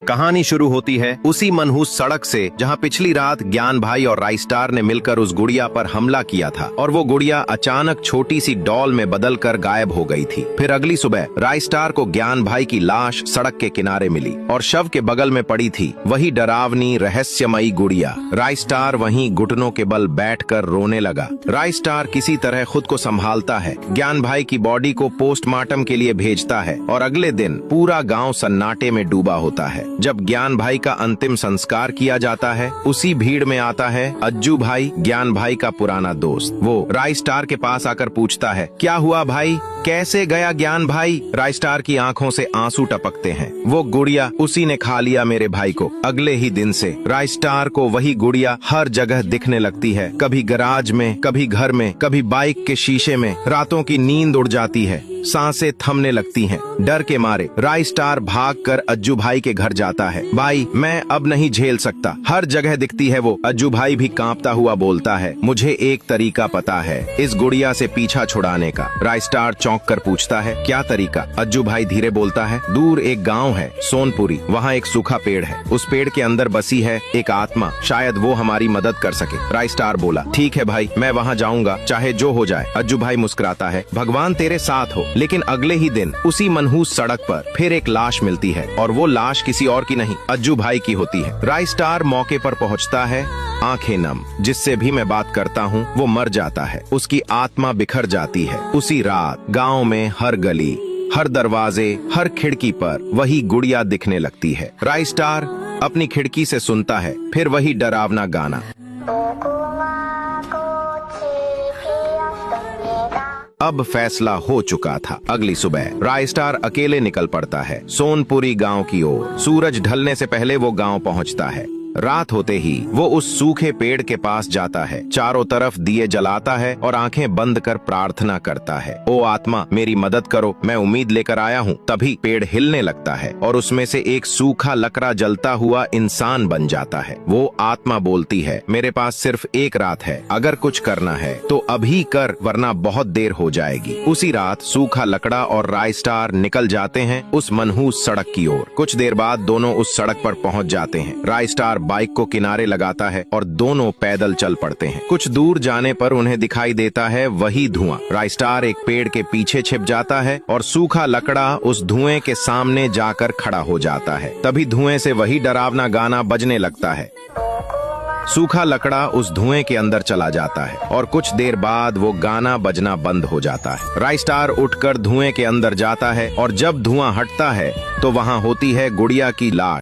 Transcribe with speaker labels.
Speaker 1: कहानी शुरू होती है उसी मनहूस सड़क से जहां पिछली रात ज्ञान भाई और राइस्टार ने मिलकर उस गुड़िया पर हमला किया था और वो गुड़िया अचानक छोटी सी डॉल में बदलकर गायब हो गई थी। फिर अगली सुबह राइस्टार को ज्ञान भाई की लाश सड़क के किनारे मिली और शव के बगल में पड़ी थी वही डरावनी रहस्यमयी गुड़िया। राइस्टार वहीं घुटनों के बल बैठकर रोने लगा। राइस्टार किसी तरह खुद को संभालता है, ज्ञान भाई की बॉडी को पोस्टमार्टम के लिए भेजता है और अगले दिन पूरा गाँव सन्नाटे में डूबा होता है। जब ज्ञान भाई का अंतिम संस्कार किया जाता है उसी भीड़ में आता है अज्जू भाई, ज्ञान भाई का पुराना दोस्त। वो राइस्टार के पास आकर पूछता है, क्या हुआ भाई, कैसे गया ज्ञान भाई? राइस्टार की आंखों से आंसू टपकते हैं। वो गुड़िया उसी ने खा लिया मेरे भाई को। अगले ही दिन से राइस्टार को वही गुड़िया हर जगह दिखने लगती है, कभी गराज में, कभी घर में, कभी बाइक के शीशे में। रातों की नींद उड़ जाती है, सांसें थमने लगती हैं। डर के मारे राइस्टार भागकर अज्जू भाई के घर जाता है। भाई, मैं अब नहीं झेल सकता, हर जगह दिखती है वो। अज्जू भाई भी कांपता हुआ बोलता है, मुझे एक तरीका पता है इस गुड़िया से पीछा छुड़ाने का। राइस्टार चौंक कर पूछता है, क्या तरीका? अज्जू भाई धीरे बोलता है, दूर एक गाँव है सोनपुरी, वहाँ एक सूखा पेड़ है, उस पेड़ के अंदर बसी है एक आत्मा, शायद वो हमारी मदद कर सके। राइस्टार बोला, ठीक है भाई, मैं वहाँ जाऊँगा, चाहे जो हो जाए। अज्जू भाई मुस्कुराता है, भगवान तेरे साथ हो। लेकिन अगले ही दिन उसी मनहूस सड़क पर फिर एक लाश मिलती है और वो लाश किसी और की नहीं, अज्जू भाई की होती है। राइस्टार मौके पर पहुंचता है, आंखें नम। जिससे भी मैं बात करता हूँ वो मर जाता है, उसकी आत्मा बिखर जाती है। उसी रात गांव में हर गली, हर दरवाजे, हर खिड़की पर वही गुड़िया दिखने लगती है। राइस्टार अपनी खिड़की से सुनता है फिर वही डरावना गाना। अब फैसला हो चुका था। अगली सुबह राइस्टार अकेले निकल पड़ता है सोनपुरी गांव की ओर। सूरज ढलने से पहले वो गांव पहुंचता है। रात होते ही वो उस सूखे पेड़ के पास जाता है, चारों तरफ दिए जलाता है और आंखें बंद कर प्रार्थना करता है, ओ आत्मा मेरी मदद करो, मैं उम्मीद लेकर आया हूँ। तभी पेड़ हिलने लगता है और उसमें से एक सूखा लकड़ा जलता हुआ इंसान बन जाता है। वो आत्मा बोलती है, मेरे पास सिर्फ एक रात है, अगर कुछ करना है तो अभी कर, वरना बहुत देर हो जाएगी। उसी रात सूखा लकड़ा और राइस्टार निकल जाते हैं उस मनहूस सड़क की ओर। कुछ देर बाद दोनों उस सड़क पर पहुंच जाते हैं। राइस्टार बाइक को किनारे लगाता है और दोनों पैदल चल पड़ते हैं। कुछ दूर जाने पर उन्हें दिखाई देता है वही धुआं। राइस्टार एक पेड़ के पीछे छिप जाता है और सूखा लकड़ा उस धुएं के सामने जाकर खड़ा हो जाता है। तभी धुएं से वही डरावना गाना बजने लगता है। सूखा लकड़ा उस धुएं के अंदर चला जाता है और कुछ देर बाद वो गाना बजना बंद हो जाता है। राइस्टार उठकर धुएं के अंदर जाता है और जब धुआं हटता है तो वहां होती है गुड़िया की लाश।